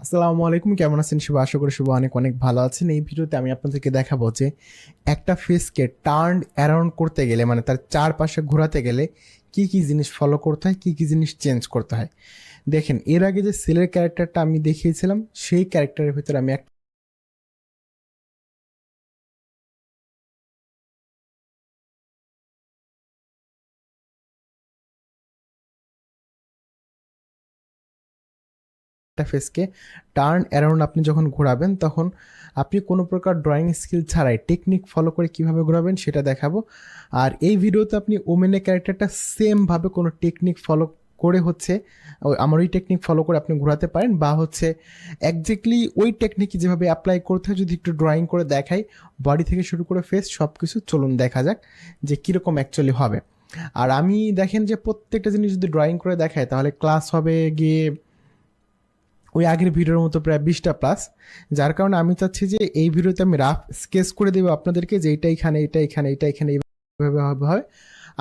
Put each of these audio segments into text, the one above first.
আসসালামু আলাইকুম, কেমন আছেন শুভ? আশা করি শুভ অনেক অনেক ভালো আছেন। এই ভিডিওতে আমি আপনাদেরকে দেখাবো যে একটা ফেসকে টার্ন অ্যারাউন্ড করতে গেলে, মানে তার চারপাশে ঘোরাতে গেলে কি কি জিনিস ফলো করতে হয়, কি কি জিনিস চেঞ্জ করতে হয়। দেখেন, এর আগে যে সেলের ক্যারেক্টারটা আমি দেখিয়েছিলাম, সেই ক্যারেক্টারের ভিতরে আমি একটা ফেসকে টার্ন অ্যারাউন্ড আপনি যখন ঘোরাবেন, তখন আপনি কোনো প্রকার ড্রয়িং স্কিল ছাড়াই টেকনিক ফলো করে কিভাবে ঘোরাবেন সেটা দেখাবো। আর এই ভিডিওতে আপনি ওমেনের ক্যারেক্টারটা সেমভাবে কোনো টেকনিক ফলো করে আমার ওই টেকনিক ফলো করে আপনি ঘোরাতে পারেন, বা একজ্যাক্টলি ওই টেকনিক যেভাবে অ্যাপ্লাই করতে হয় যদি একটু ড্রয়িং করে দেখাই, বডি থেকে শুরু করে ফেস সব কিছু, চলুন দেখা যাক যে কীরকম অ্যাকচুয়ালি হবে। আর আমি দেখেন যে প্রত্যেকটা জিনিস যদি ড্রয়িং করে দেখায় তাহলে ক্লাস হবে গিয়ে ওই আগের ভিডিওর মতো প্রায় 20টা প্লাস। যার কারণে আমি চাচ্ছি যে এই ভিডিওতে আমি রাফ স্কেচ করে দেবো আপনাদেরকে, যে এইটা এখানে, এইটা এখানে, এইটা এখানে, এইভাবে হবে।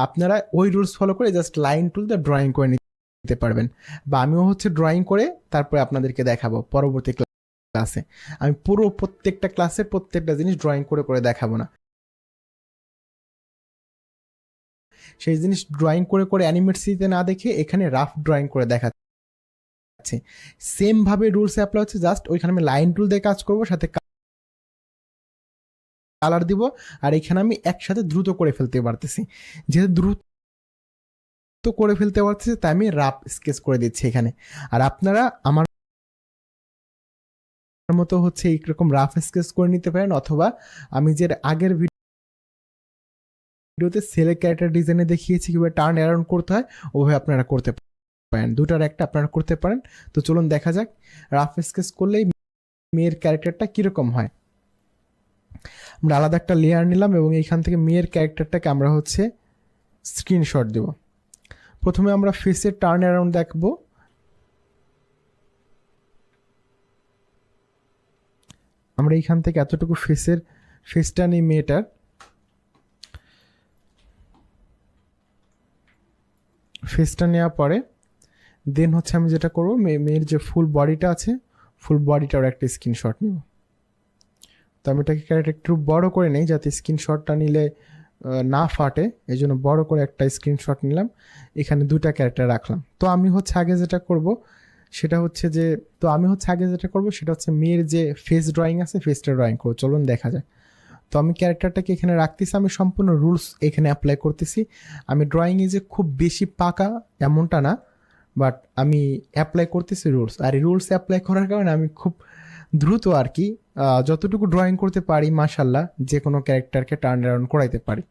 আপনারা ওই রুলস ফলো করে জাস্ট লাইন টুল দিয়ে ড্রয়িং করে নিতে পারবেন, বা আমিও ড্রয়িং করে তারপরে আপনাদেরকে দেখাবো পরবর্তী ক্লাসে। আমি পুরো প্রত্যেকটা ক্লাসে প্রত্যেকটা জিনিস ড্রয়িং করে করে দেখাবো না, সেই জিনিস ড্রয়িং করে করে অ্যানিমেট সিতে না দেখে এখানে রাফ ড্রয়িং করে দেখাচ্ছি। সেম ভাবে রুলস অ্যাপ্লাই হচ্ছে, জাস্ট ওইখানে আমি লাইন টুল দিয়ে কাজ করবো, সাথে কালার দিব। আর এখানে আমি একসাথে দ্রুত করে ফেলতে পারতেছি, যেহেতু দ্রুত করে ফেলতে পারতেছি তাই আমি রাফ স্কেচ করে দিচ্ছি এখানে। আর আপনারা আমার মতো এইরকম রাফ স্কেচ করে নিতে পারেন, অথবা আমি যে আগের ভিডিওতে সেলের ক্যারেক্টার ডিজাইনে দেখিয়েছি কিভাবে টার্ন অ্যারাউন্ড করতে হয়, ওভাবে আপনারা করতে পারেন। দুটার একটা আপনারা করতে পারেন। তো চলুন দেখা যাক রাফ স্কেচ করলেই মেয়ের ক্যারেক্টারটা কিরকম হয়। আমরা আলাদা একটা লেয়ার নিলাম এবং এইখান থেকে মেয়ের ক্যারেক্টারটাকে আমরা স্ক্রিনশট দেব। প্রথমে আমরা ফেসের টার্ন অ্যারাউন্ড দেখব। আমরা এইখান থেকে এতটুকু ফেসটা নিই মেয়েটার। ফেসটা নেওয়ার পরে দেন আমি যেটা করব, মেয়ের যে ফুল বডিটা আছে, ফুল বডিটার একটা স্ক্রিনশট নিব। তো আমি এটাকে ক্যারেক্টার একটু বড় করে নেই যাতে স্ক্রিনশটটা নিলে না ফাটে, এই জন্য বড় করে একটা স্ক্রিনশট নিলাম। এখানে দুটা ক্যারেক্টার রাখলাম। তো আমি আগে যেটা করব সেটা মেয়ের যে ফেস ড্রয়িং আছে, ফেসটা ড্রয়িং করবো। চলুন দেখা যায়। তো আমি ক্যারেক্টারটাকে এখানে রাখতেছি, আমি সম্পূর্ণ রুলস এখানে অ্যাপ্লাই করতেছি। আমি ড্রয়িংয়ে যে খুব বেশি পাকা এমনটা না, বাট আমি অ্যাপ্লাই করতেছি রুলস। আর এই রুলস অ্যাপ্লাই করার কারণে আমি খুব দ্রুত আর কি যতটুকু ড্রয়িং করতে পারি, মাশাল্লাহ যে কোনো ক্যারেক্টারকে টার্ন অ্যারাউন্ড করাইতে পারি।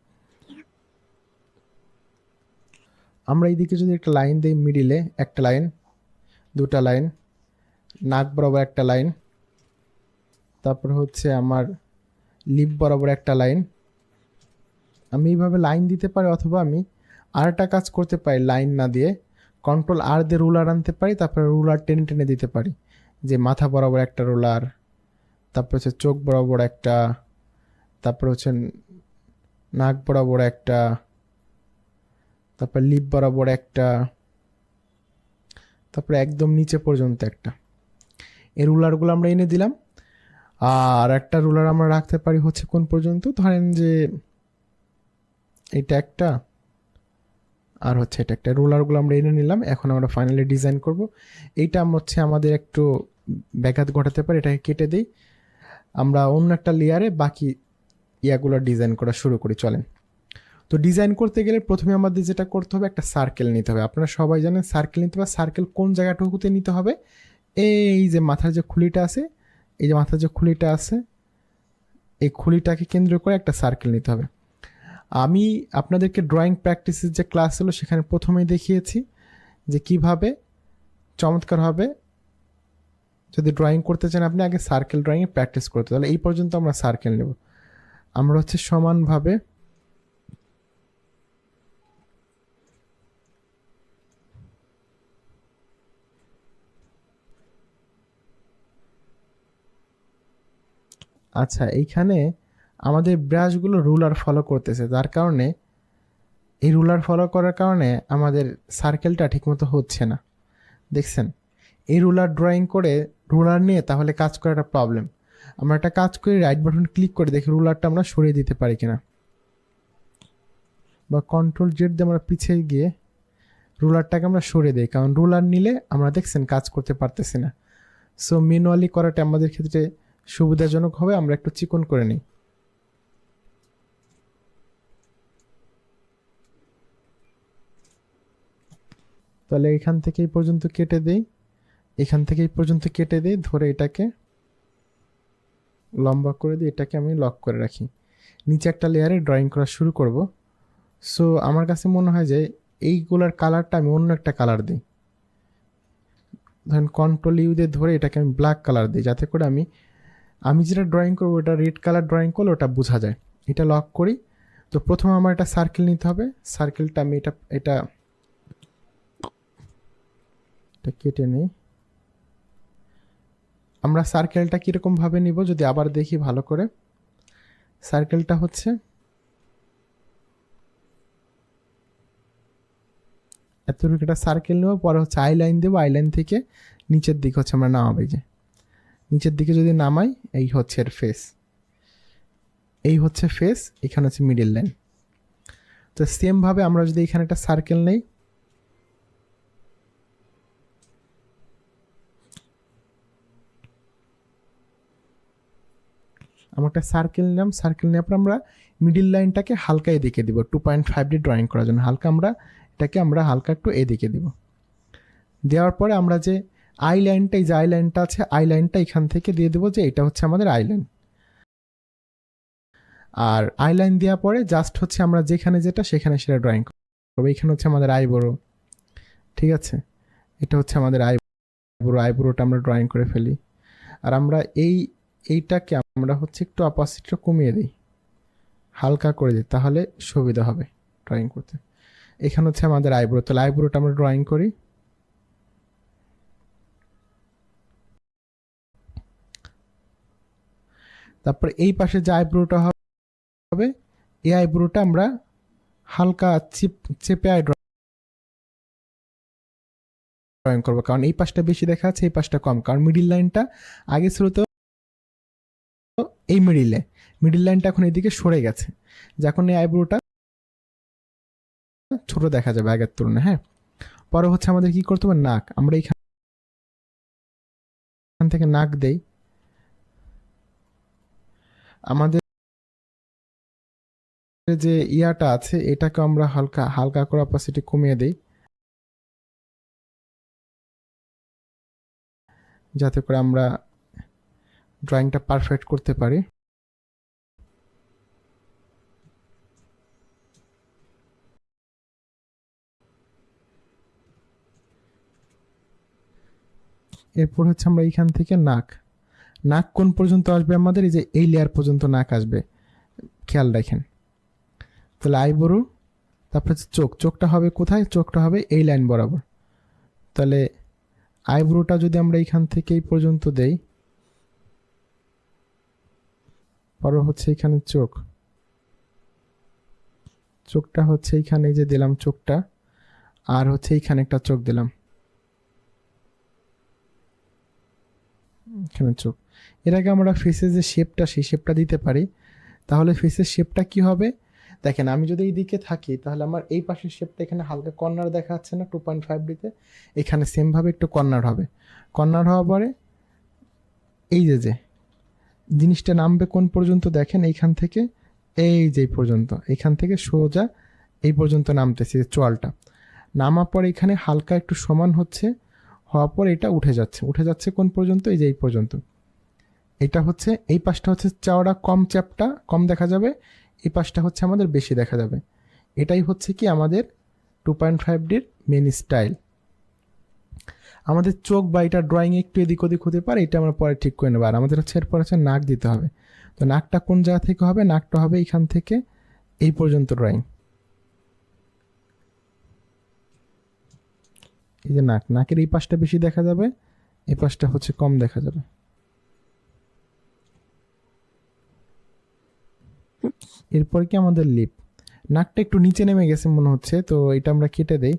আমরা এইদিকে যদি একটা লাইন দিই, মিডিলে একটা লাইন, দুটা লাইন, নাক বরাবর একটা লাইন, তারপর আমার লিপ বরাবর একটা লাইন, আমি এইভাবে লাইন দিতে পারি। অথবা আমি আরেকটা কাজ করতে পারি, লাইন না দিয়ে কন্ট্রোল আর দিয়ে রুলার আনতে পারি, তারপরে রুলার টেনে টেনে দিতে পারি। যে মাথা বরাবর একটা রুলার, তারপর চোখ বরাবর একটা, তারপর নাক বরাবর একটা, তারপর লিপ বরাবর একটা, তারপরে একদম নিচে পর্যন্ত একটা। এই রুলারগুলো আমরা এনে দিলাম। আর একটা রুলার আমরা রাখতে পারি কোন পর্যন্ত, ধরেন যে এটা একটা, আর এটা একটা। রুলারগুলো আমরা এনে নিলাম। এখন আমরা ফাইনালি ডিজাইন করব। এইটা আমাদের একটু ব্যাঘাত ঘটাতে পারে, এটাকে কেটে দিই। আমরা অন্য একটা লেয়ারে বাকি ইয়াগুলো ডিজাইন করা শুরু করি, চলেন। তো ডিজাইন করতে গেলে প্রথমে আমাদের যেটা করতে হবে, একটা সার্কেল নিতে হবে। আপনারা সবাই জানেন সার্কেল নিতে হবে। সার্কেল কোন জায়গাটুকুতে নিতে হবে? এই যে মাথার যে খুলিটা আছে, এই যে মাথার যে খুলিটা আছে, এই খুলিটাকে কেন্দ্র করে একটা সার্কেল নিতে হবে। আমি আপনাদেরকে ড্রয়িং প্র্যাকটিসের যে ক্লাস ছিল সেখানে প্রথমেই দেখিয়েছি যে কিভাবে চমৎকারভাবে যদি ড্রয়িং করতে চান আপনি আগে সার্কেল ড্রয়িংয়ে প্র্যাকটিস করতে। তাহলে এই পর্যন্ত আমরা সার্কেল নেব। আমরা সমানভাবে আচ্ছা, এইখানে আমাদের ব্রাশগুলো রুলার ফলো করতেছে, যার কারণে এই রুলার ফলো করার কারণে আমাদের সার্কেলটা ঠিকমতো হচ্ছে না। দেখছেন, এই রুলার ড্রয়িং করে রুলার নিয়ে, তাহলে কাজ করাটা প্রবলেম। আমরা একটা কাজ করি, রাইট বাটন ক্লিক করে দেখি রুলারটা আমরা সরিয়ে দিতে পারি কিনা, বা কন্ট্রোল জেড দিয়ে আমরা পিছিয়ে গিয়ে রুলারটাকে আমরা সরিয়ে দিই, কারণ রুলার নিলে আমরা দেখছেন কাজ করতে পারতেছি না। সো ম্যানুয়ালি করাটা আমাদের ক্ষেত্রে সুবিধাজনক হবে। আমরা একটু চিকন করে নিই। তাহলে এখান থেকে এই পর্যন্ত কেটে দেই, এখান থেকে এই পর্যন্ত কেটে দিই, ধরে এটাকে লম্বা করে দিই, এটাকে আমি লক করে রাখি। নিচে একটা লেয়ারে ড্রয়িং করা শুরু করব। সো আমার কাছে মনে হয় যে এইগুলার কালারটা আমি অন্য একটা কালার দিই। ধরেন কন্ট্রোল ইউ দিয়ে ধরে এটাকে আমি ব্ল্যাক কালার দিই, যাতে করে আমি যেটা ড্রয়িং করবো ওটা রেড কালার ড্রয়িং করলে ওটা বোঝা যায়। এটা লক করি। তো প্রথমে আমার একটা সার্কেল নিতে হবে। সার্কেলটা আমি এটা কেটে নিই। আমরা সার্কেলটা কীরকমভাবে নিব যদি আবার দেখি ভালো করে। সার্কেলটা হচ্ছে এতটুকু একটা সার্কেল নেব, পরে হচ্ছে আই লাইন দেবো, আই লাইন থেকে নিচের দিকে হচ্ছে আমরা নামাবো। যে নিচের দিকে যদি নামাই, এই হচ্ছে এর ফেস, এই হচ্ছে ফেস, এখানে হচ্ছে মিডিল লাইন। তো সেমভাবে আমরা যদি এখানে একটা সার্কেল নেই, আমরা একটা সার্কেল নিলাম, সার্কেল নেওয়ার পর আমরা মিডিল লাইনটাকে হালকা এদিকে দিব 2.5D ড্রয়িং করার জন্য। হালকা এটাকে আমরা হালকা একটু এদিকে দিব। দেওয়ার পরে আমরা যে আই লাইনটা, এই যে আই লাইনটা আছে, আই লাইনটা এখান থেকে দিয়ে দেবো যে এটা হচ্ছে আমাদের আই লাইন। আর আই লাইন দেওয়ার পরে জাস্ট হচ্ছে আমরা যেখানে যেটা সেখানে সেটা ড্রয়িং করবো। এখানে হচ্ছে আমাদের আইব্রো, ঠিক আছে, এটা হচ্ছে আমাদের আইব্রোটা আমরা ড্রয়িং করে ফেলি। আর আমরা এইটাকে আমরা হচ্ছে একটু অপাসিটিটা কমিয়ে দিই, হালকা করে দিই, তাহলে সুবিধা হবে ড্রয়িং করতে। এখানে হচ্ছে আমাদের আইব্রো, তাহলে আইব্রোটা আমরা ড্রয়িং করি। তারপর এই পাশে যে আইব্রোটা হবে, এই আইব্রোটা আমরা হালকা চেপে ড্রয়িং করবো, কারণ এই পাশটা বেশি দেখা যাচ্ছে, এই পাশটা কম, কারণ মিডিল লাইনটা আগে ছিল তো এই মিডিল লাইনটা এখন এদিকে সরে গেছে, যখন এই আইব্রোটা ছোট দেখা যাবে আগের তুলনায়। হ্যাঁ, পরে হচ্ছে আমাদের কি করতে হবে, নাক, আমরা এখান থেকে নাক দেই। আমাদের যে ইয়াটা আছে এটাকে আমরা হালকা হালকা করে অপাসিটি কমিয়ে দিই, যাতে করে আমরা ড্রয়িংটা পারফেক্ট করতে পারি। এরপর হচ্ছে আমরা এইখান থেকে নাক কোন পর্যন্ত আসবে আমাদের, এই যে এই লেয়ার পর্যন্ত নাক আসবে, খেয়াল রাখেন। তাহলে আইব্রো, তারপর হচ্ছে চোখটা হবে কোথায়, চোখটা হবে এই লাইন বরাবর। তাহলে আইব্রোটা যদি আমরা এইখান থেকে এই পর্যন্ত দেই, পরে হচ্ছে এখানে চোখটা হচ্ছে এইখানে যে দিলাম চোখটা, আর হচ্ছে এইখানে একটা চোখ দিলাম, এখানে চোখ। এর আগে আমরা ফেসের যে শেপটা, সেই শেপটা দিতে পারি। তাহলে ফেসের শেপটা কি হবে দেখেন, আমি যদি এই দিকে থাকি তাহলে আমার এই পাশের শেপটা এখানে হালকা কর্নার দেখা যাচ্ছে না 2.5Dতে, এখানে সেমভাবে একটু কর্নার হবে। কর্নার হওয়ার পরে এই যে জিনিসটা নামবে কোন পর্যন্ত দেখেন, এইখান থেকে এই যে পর্যন্ত, এইখান থেকে সোজা এই পর্যন্ত নামতেছে চোয়ালটা। নামার পর এখানে হালকা একটু সমান হওয়ার পর এটা উঠে যাচ্ছে কোন পর্যন্ত, এই যে এই পর্যন্ত। এটা হচ্ছে এই পাশটা হচ্ছে চওড়া চ্যাপটা কম দেখা যাবে, এই পাশটা হচ্ছে আমাদের বেশি দেখা যাবে। এটাই হচ্ছে কি আমাদের 2.5Dর মেন স্টাইল। আমাদের চোখ বা এটা ড্রয়িং একটু এদিক ওদিক হতে পারে, এটা আমরা পরে ঠিক করে নেবো। আর আমাদের হচ্ছে এরপর হচ্ছে নাক দিতে হবে। তো নাকটা কোন জায়গা থেকে হবে, নাকটা হবে এইখান থেকে এই পর্যন্ত ড্রয়িং। এই যে নাকের এই পাশটা বেশি দেখা যাবে, এই পাশটা হচ্ছে কম দেখা যাবে। এরপর কি আমাদের নাকটা একটু নিচে নেমে গেছে মনে হচ্ছে, তো এটা আমরা কেটে দেই।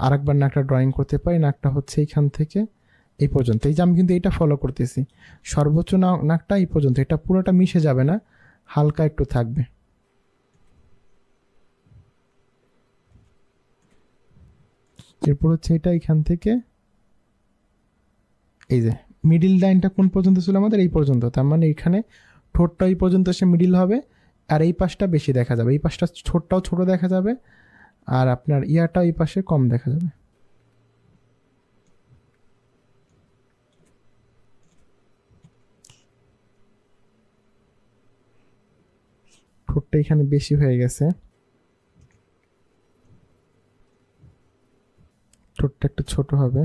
আরেকবার নাকটা ড্রয়িং করতে পারি। নাকটা হচ্ছে এইখান থেকে এই পর্যন্ত। এই যে আমি কিন্তু এটা ফলো করতেছি, সর্বোচ্চ নাকটা এই পর্যন্ত, এটা পুরোটা মিশে যাবে না, হালকা একটু থাকবে। এরপর হচ্ছে এটা এখান থেকে এই যে মিডিল লাইনটা কোন পর্যন্ত ছিল আমাদের, এই পর্যন্ত, তার মানে এখানে ঠোঁটটা এই পর্যন্ত এসে মিডিল হবে, আর এই পাশটা বেশি দেখা যাবে, এই পাশটা ঠোঁটটাও ছোট দেখা যাবে, আর আপনার ইয়াটা এই পাশে কম দেখা যাবে। ঠোঁটটা এখানে বেশি হয়ে গেছে, ঠোঁটটা একটু ছোট হবে।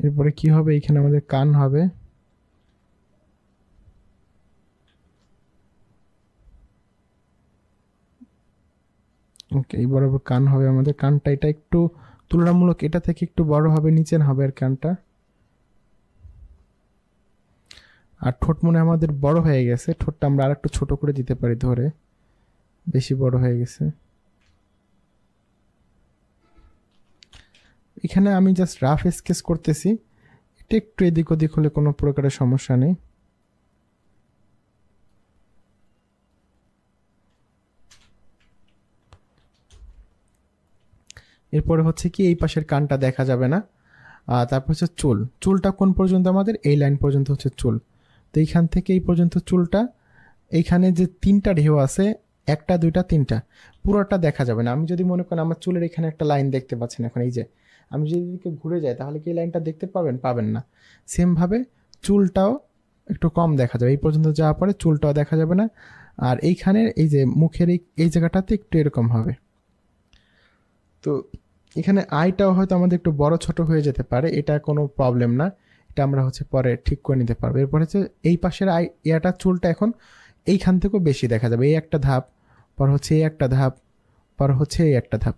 এরপরে কি হবে, এখানে আমাদের কান হবে। ওকে, এই বরাবর কান হবে আমাদের। কানটা এটা একটু তুলনামূলক এটা থেকে একটু বড় হবে, নিচের হবে আর কানটা। আর ঠোঁট মনে হয় আমাদের বড় হয়ে গেছে, ঠোঁটটা আমরা আর একটু ছোট করে দিতে পারি ধরে, বেশি বড় হয়ে গেছে। এখানে আমি জাস্ট রাফ স্কেচ করতেছি, এটা একটু এদিক ওদিক হলে কোনো প্রকারের সমস্যা নেই। এরপরে হচ্ছে কি এই পাশের কানটা দেখা যাবে না। তারপর হচ্ছে চুলটা কোন পর্যন্ত আমাদের, এই লাইন পর্যন্ত হচ্ছে চুল। তো এইখান থেকে এই পর্যন্ত চুলটা, এইখানে যে তিনটা ঢেউ আছে, একটা দুইটা তিনটা, পুরোটা দেখা যাবে না। আমি যদি মনে করেন আমার চুলের এখানে একটা লাইন দেখতে পাচ্ছেন এখন, এই যে আমি যদি এদিকে ঘুরে যাই তাহলে কি এই লাইনটা দেখতে পাবেন? পাবেন না। সেমভাবে চুলটাও একটু কম দেখা যাবে, এই পর্যন্ত যাওয়ার পরে চুলটাও দেখা যাবে না। আর এইখানে এই যে মুখের এই জায়গাটাতে একটু এরকম হবে। তো এখানে আইটাও হয়তো আমাদের একটু বড় ছোট হয়ে যেতে পারে, এটা কোনো প্রবলেম না, এটা আমরা হচ্ছে পরে ঠিক করে নিতে পারবো। এরপর হচ্ছে এই পাশের ইয়াটা চুলটা এখন এইখান থেকেও বেশি দেখা যাবে, এই একটা ধাপ, পর হচ্ছে এই একটা ধাপ, পর হচ্ছে এই একটা ধাপ,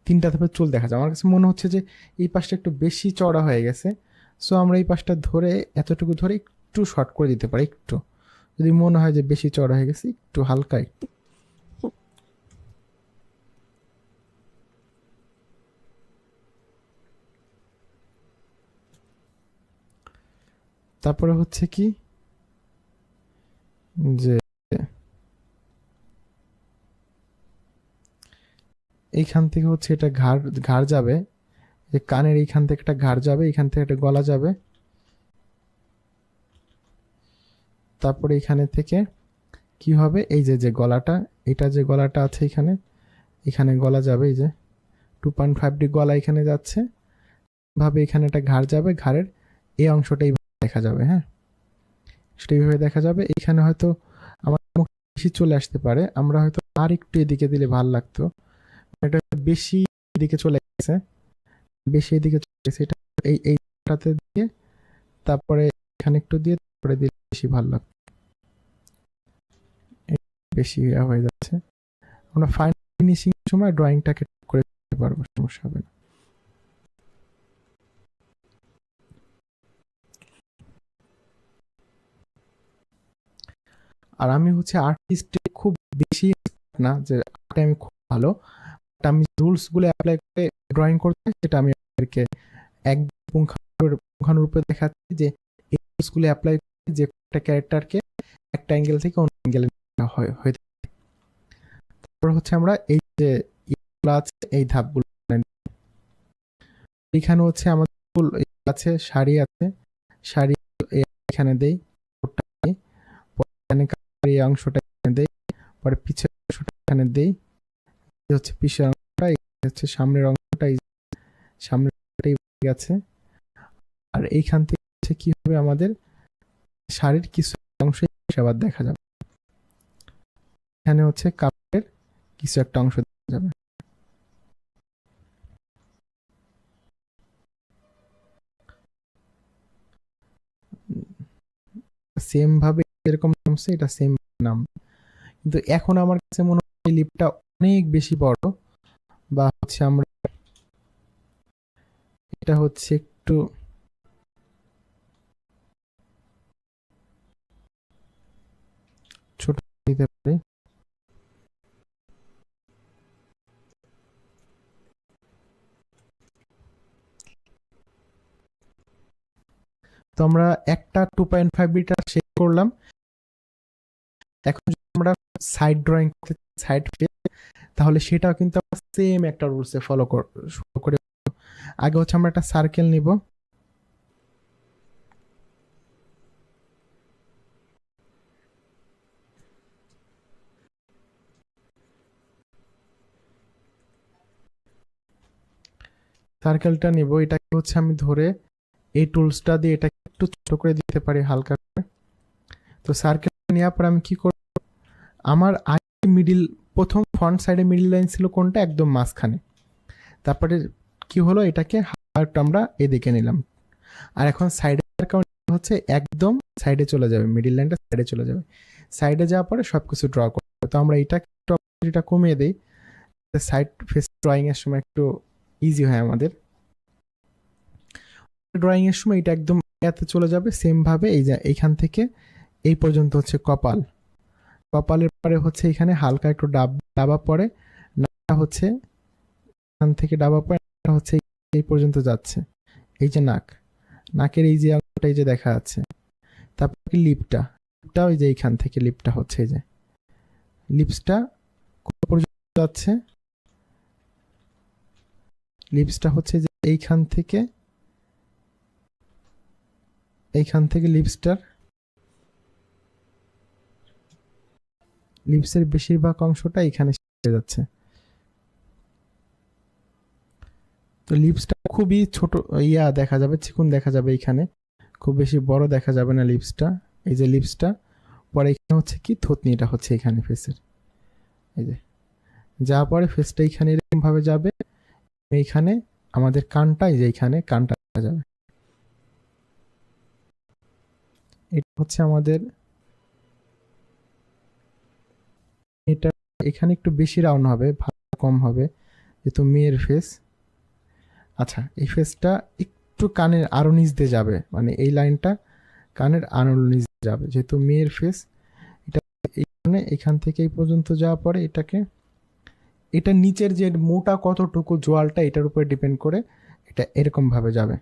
তিনটা ধাপের চুল দেখা যায়। আমার কাছে মনে হচ্ছে যে এই পাশটা একটু বেশি চড়া হয়ে গেছে, সো আমরা এই পাশটা ধরে এতটুকু ধরে একটু শর্ট করে দিতে পারি, একটু যদি মনে হয় যে বেশি চড়া হয়ে গেছে, একটু হালকা একটু। তারপরে হচ্ছে কি যে এইখান থেকে হচ্ছে এটা ঘাড় ঘাড় যাবে, যে কানের এইখান থেকে একটা ঘাড় যাবে, এইখান থেকে একটা গলা যাবে, তারপরে এখানে থেকে কি হবে, এই যে যে গলাটা, এটা যে গলাটা আছে এখানে, এখানে গলা যাবে, এই যে 2.5D গলা এখানে যাচ্ছে, ভাবে এখানে একটা ঘাড় যাবে, ঘাড়ের এই অংশটাই দেখা যাবে। হ্যাঁ, সেটা এইভাবে দেখা যাবে। এইখানে হয়তো আমার মুখে বেশি চলে আসতে পারে, আমরা হয়তো আর একটু এদিকে দিলে ভালো লাগতো, এটা বেশি এদিকে চলে গেছে, বেশি এদিকে চলে গেছে, এটা এইটাতে দিয়ে তারপরে এখানে একটু দিয়ে তারপরে দিলে বেশি ভালো লাগতো, বেশি হয়ে যাচ্ছে। আমরা ফাইনাল ফিনিশিং এর সময় ড্রয়িংটাকে করে দিতে পারবো, সমস্যা হবে না। আর আমি হচ্ছে আর্টিস্ট খুব বেশি না যে আর্টে আমি খুব ভালো, আমি রুলস গুলো অ্যাপ্লাই করে ড্রয়িং করতে সেটা আমি আপনাদেরকে এক পুঙ্খানুরূপে দেখাচ্ছি যে এই রুলস গুলো অ্যাপ্লাই করে যে একটা ক্যারেক্টারকে একটা অ্যাঙ্গেল থেকে অন্য অ্যাঙ্গেলে হয়ে থাকে। তারপর হচ্ছে আমরা এই যে ইগুলো আছে এই ধাপগুলো, এখানে হচ্ছে আমাদের ফুল আছে, শাড়ি আছে, শাড়ি এখানে দেই, এই অংশটা এখানে দেই, পরে পিছের অংশটা এখানে দেই, হচ্ছে পিছের অংশটা, হচ্ছে সামনের অংশটা, সামনের গেছে। আর এইখান থেকে হচ্ছে কি হবে, আমাদের শাড়ির কিছু অংশ আবার দেখা যাবে, এখানে হচ্ছে কাপড়ের কিছু একটা অংশ দেখা যাবে। সেম ভাবে এরকম নামছে, এটা সেম নাম। কিন্তু এখন আমার কাছে মনে হয় এই লিপটা অনেক বেশি বড়, বা হচ্ছে আমরা এটা হচ্ছে একটু ছোট দিতে পারি। তো আমরা একটা 2.5 মিটার শেপ করলাম। এখন যদি আমরা সাইড ড্রয়িং করতে সাইড ফেস, তাহলে সেটাও কিন্তু সেম একটা রুলসে ফলো করে। আগে হচ্ছে আমরা একটা সার্কেল নিব, সার্কেলটা নিব, এটাকে হচ্ছে আমি ধরে এই টুলসটা দিয়ে এটাকে একটু ছোট করে দিতে পারি হালকা করে। তো সার্কেল নেওয়ার পর আমি কি করব, আমার আগে মিডিল, প্রথম ফ্রন্ট সাইডে মিডিল লাইন ছিল কোনটা, একদম মাঝখানে। তারপরে কি হলো, এটাকে হালকা আমরা এদিকে নিলাম। আর এখন সাইডে হচ্ছে একদম সাইডে চলে যাবে, মিডিল লাইনটা সাইডে চলে যাবে। সাইডে যাওয়ার পরে সবকিছু ড্র করবে। তো আমরা এটা কমিয়ে দিই, সাইড ফেস ড্রয়িং এর সময় একটু ইজি হয় আমাদের। ড্রয়িং এর সময় এটা একদম এতে চলে যাবে সেম ভাবে। এই যে এইখান থেকে এই পর্যন্ত হচ্ছে কপাল, কপালের পরে হচ্ছে এখানে হালকা একটু ডাবা পরে, নাকটা হচ্ছে এখান থেকে ডাবা পরে হচ্ছে এই পর্যন্ত যাচ্ছে। এই যে নাক, নাকের এই যে আলোটা এই যে দেখা যাচ্ছে। তারপর লিপটা, লিপটা ওই যে এইখান থেকে লিপটা হচ্ছে এই যে লিপসটা পর্যন্ত যাচ্ছে। লিপসটা হচ্ছে যে এইখান থেকে লিপসের বেশিরভাগ অংশটা এখানে শেষ যাচ্ছে। তো লিপসটা খুবই ছোট দেখা যাবে, চিকন দেখা যাবে এখানে, খুব বেশি বড় দেখা যাবে না লিপসটা। এই যে লিপসটা পরে এখানে হচ্ছে কি থুতনিটা হচ্ছে এখানে ফেসের, এই যে যাওয়ার পরে ফেসটা এখানে এরকম ভাবে যাবে। এইখানে আমাদের কানটা, এই যে এইখানে কানটা যাবে। এটা হচ্ছে আমাদের, এটা এখানে একটু বেশি রাউন্ড হবে, কম হবে যেহেতু মেয়ের ফেস। আচ্ছা, এই ফেসটা একটু কানের আরো নিচ দিয়ে যাবে, মানে এই লাইনটা কানের আরো নিচ দিয়ে যাবে যেহেতু মেয়ের ফেস। এটা এইখানে এখান থেকে এই পর্যন্ত যাওয়ার পরে এটাকে, এটা নিচের যে মোটা কতটুকু জোয়ালটা এটার উপরে ডিপেন্ড করে এটা এরকম ভাবে যাবে।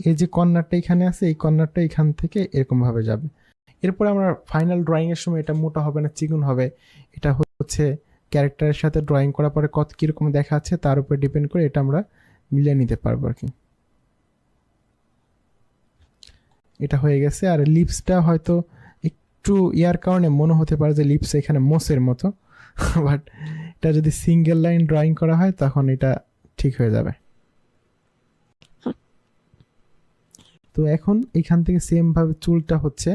এই যে কর্নারটা এখানে আছে, এই কর্নারটা এখান থেকে এরকম ভাবে যাবে। এরপর আমরা ফাইনাল ড্রয়িং এর সময় এটা মোটা হবে না চিকন হবে, এটা হচ্ছে ক্যারেক্টারের সাথে ড্রয়িং করার পরে কত কিরকম দেখা যাচ্ছে তার উপর ডিপেন্ড করে এটা আমরা মিলিয়ে নিতে পারবো আর কি। এটা হয়ে গেছে। আর লিপসটা হয়তো একটু ইয়ার কারণে মনে হতে পারে যে লিপস এখানে মোসের মতো, বাট এটা যদি সিঙ্গেল লাইন ড্রয়িং করা হয় তখন এটা ঠিক হয়ে যাবে। তো এখন এখান থেকে সেম ভাবে চুলটা হচ্ছে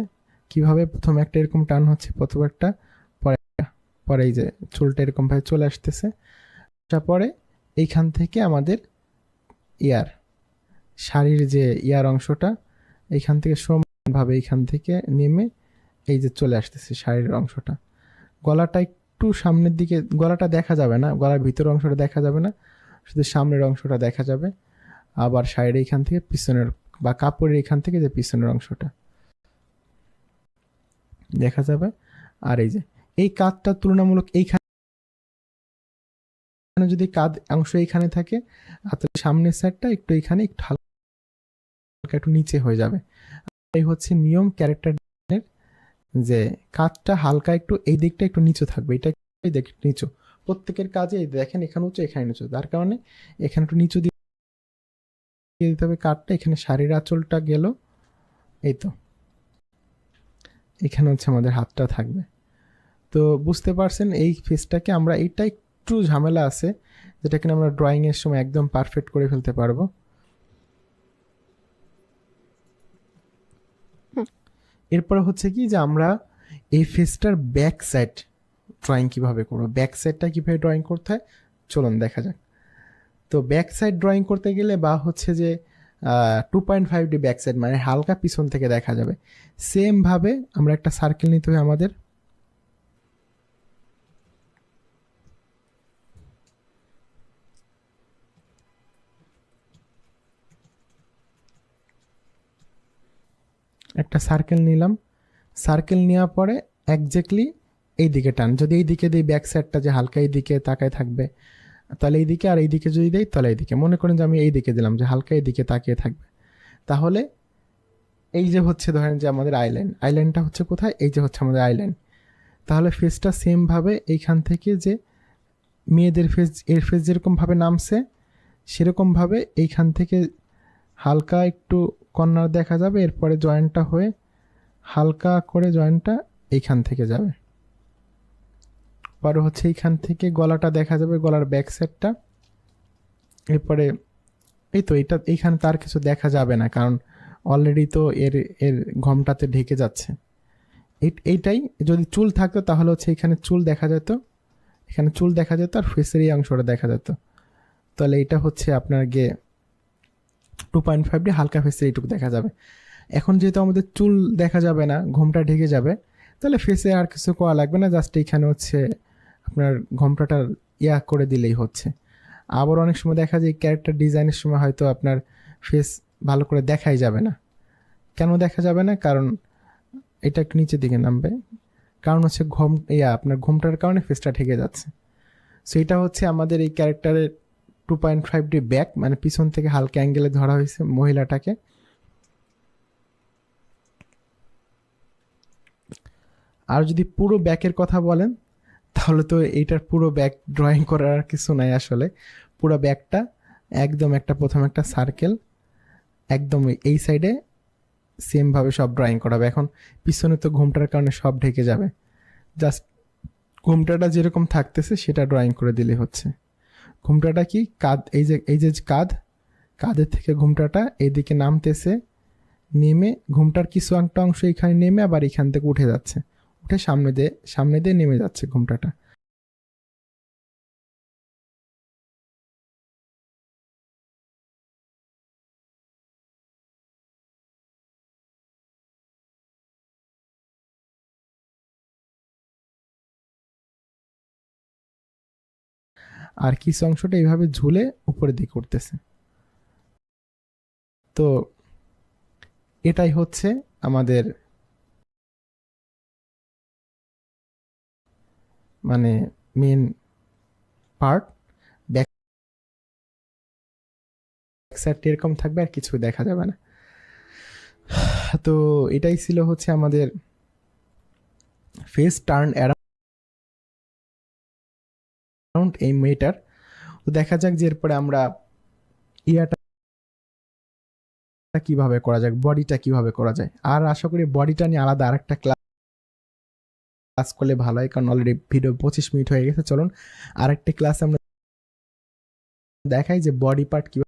কিভাবে, প্রথম একটা এরকম টান হচ্ছে, প্রথম একটা, পরে পরে এই যে চুলটা এরকম ভাবে চলে আসতেছে। তারপরে এইখান থেকে আমাদের ইয়ার, শাড়ির যে ইয়ার অংশটা এইখান থেকে সমানভাবে এইখান থেকে নেমে এই যে চলে আসতেছে শাড়ির অংশটা। গলাটা একটু সামনের দিকে, গলাটা দেখা যাবে না, গলার ভিতরের অংশটা দেখা যাবে না, শুধু সামনের অংশটা দেখা যাবে। আবার শাড়ির এইখান থেকে পিছনের, বা কাপড়ের এখান থেকে যে পিছনের অংশটা দেখা যাবে। আর এই যে এই কাঁধটা তুলনামূলক এইখানে যদি কাঁধ অংশ এইখানে থাকে, আর সামনের সাইডটা একটু এইখানে একটু হালকা একটু নিচে হয়ে যাবে। এই হচ্ছে নিয়ম ক্যারেক্টার, যে কাঁধটা হালকা একটু এই দিকটা একটু নিচু থাকবে, এটা নিচু প্রত্যেকের কাজে। দেখেন এখানে উঁচু এখানে নিচু, তার কারণে এখানে একটু নিচু দিয়ে দিতে হবে কাঠটা। এখানে শাড়ির আঁচলটা গেল, এই তো এখানে হচ্ছে আমাদের হাতটা থাকবে। তো বুঝতে পারছেন এই ফেসটাকে আমরা, এইটা একটু ঝামেলা আছে যেটা কিনা আমরা ড্রয়িং এর সময় একদম পারফেক্ট করে ফেলতে পারবো। এরপরে হচ্ছে কি যে আমরা এই ফেসটার ব্যাক সাইড ড্রয়িং কিভাবে করবো, ব্যাক সাইডটা কিভাবে ড্রয়িং করতে হয় চলুন দেখা যাক। তো ব্যাক সাইড ড্রয়িং করতে গেলে, বা হচ্ছে যে 2.5D ব্যাক সাইড, মানে হালকা পিছন থেকে দেখা যাবে। সেমভাবে আমরা একটা সার্কেল নিতে হবে আমাদের। একটা সার্কেল নিলাম, সার্কেল নেওয়ার পরে একজ্যাক্টলি এই দিকে টান। যদি এই দিকে দিই ব্যাক সাইডটা যে হালকা এই দিকে তাকায় থাকবে, তাহলে এই দিকে, আর এই দিকে যদি দেই তাহলে এই দিকে। মনে করেন যে আমি এই দিকে দিলাম যে হালকা এই দিকে তাকিয়ে থাকবে, তাহলে এই যে হচ্ছে ধরেন যে আমাদের আইল্যান্ড, আইল্যান্ডটা হচ্ছে কোথায়, এই যে হচ্ছে আমাদের আইল্যান্ড। তাহলে ফেসটা সেমভাবে এইখান থেকে যে মেয়েদের ফেস, এর ফেস যেরকমভাবে নামছে সেরকমভাবে এইখান থেকে হালকা একটু কর্নার দেখা যাবে, এরপরে জয়েন্টটা হয়ে হালকা করে জয়েন্টটা এইখান থেকে যাবে। পরে হচ্ছে এইখান থেকে গলাটা দেখা যাবে, গলার ব্যাক সাইডটা। এরপরে এই তো এটা এইখানে তার কিছু দেখা যাবে না, কারণ অলরেডি তো এর এর ঘমটাতে ঢেকে যাচ্ছে। এইটাই যদি চুল থাকতো তাহলে হচ্ছে এখানে চুল দেখা যেত, এখানে চুল দেখা যেত, আর ফেসের এই অংশটা দেখা যেত। তাহলে এটা হচ্ছে আপনার গিয়ে 2.5D হালকা ফেসের এইটুকু দেখা যাবে। এখন যেহেতু আমাদের চুল দেখা যাবে না, ঘোমটা ঢেকে যাবে, তাহলে ফেসে আর কিছু করা লাগবে না, জাস্ট এইখানে হচ্ছে আপনার ঘোমটাটা করে দিলেই হচ্ছে। আবার অনেক সময় দেখা যায় ক্যারেক্টার ডিজাইনের সময় হয়তো আপনার ফেস ভালো করে দেখাই যাবে না। কেন দেখা যাবে না? কারণ এটা একটু নিচের দিকে নামবে, কারণ হচ্ছে আপনার ঘোমটার কারণে ফেসটা ঢেকে যাচ্ছে। সো এটা হচ্ছে আমাদের এই ক্যারেক্টারের 2.5D ব্যাক, মানে পিছন থেকে হালকা অ্যাঙ্গেলে ধরা হয়েছে মহিলাটাকে। আর যদি পুরো ব্যাকের কথা বলেন তাহলে তো এইটার পুরো ব্যাক ড্রয়িং করার কিছু নাই আসলে। পুরো ব্যাকটা একদম প্রথম একটা সার্কেল একদম এই সাইডে সেমভাবে সব ড্রয়িং করা হবে। এখন পিছনে তো ঘোমটার কারণে সব ঢেকে যাবে, জাস্ট ঘোমটাটা যেরকম থাকতেছে সেটা ড্রয়িং করে দিলে হচ্ছে। ঘোমটাটা কি কাঁধ, এই যে কাঁধের থেকে ঘোমটাটা এইদিকে নামতেছে, নেমে ঘোমটার কিছু একটা অংশ এখানে নেমে আবার এখান থেকে উঠে যাচ্ছে, উঠে সামনে দিয়ে নেমে যাচ্ছে ঘোমটাটা। আর কিছু অংশটা এইভাবে ঝুলে উপরের দিকে উঠতেছে। তো এটাই হচ্ছে আমাদের মানে মেন পার্ট। ব্যাক সাইডটা এরকম থাকবে, আর কিছু দেখা যাবে না। তো এটাই ছিল হচ্ছে আমাদের ফেস টার্ন অ্যারাউন্ড এই মেয়েটার। তো দেখা যাক যে এরপরে আমরা ইয়াটা কিভাবে করা যায়, বডিটা কিভাবে করা যায়। আর আশা করি বডিটা নিয়ে আলাদা আরেকটা ক্লাস করলে ভালো হয়, কারণ অলরেডি ভিডিও 25 মিনিট হয়ে গেছে। চলুন আরেকটা ক্লাস আমরা দেখাই যে বডি পার্ট কিভাবে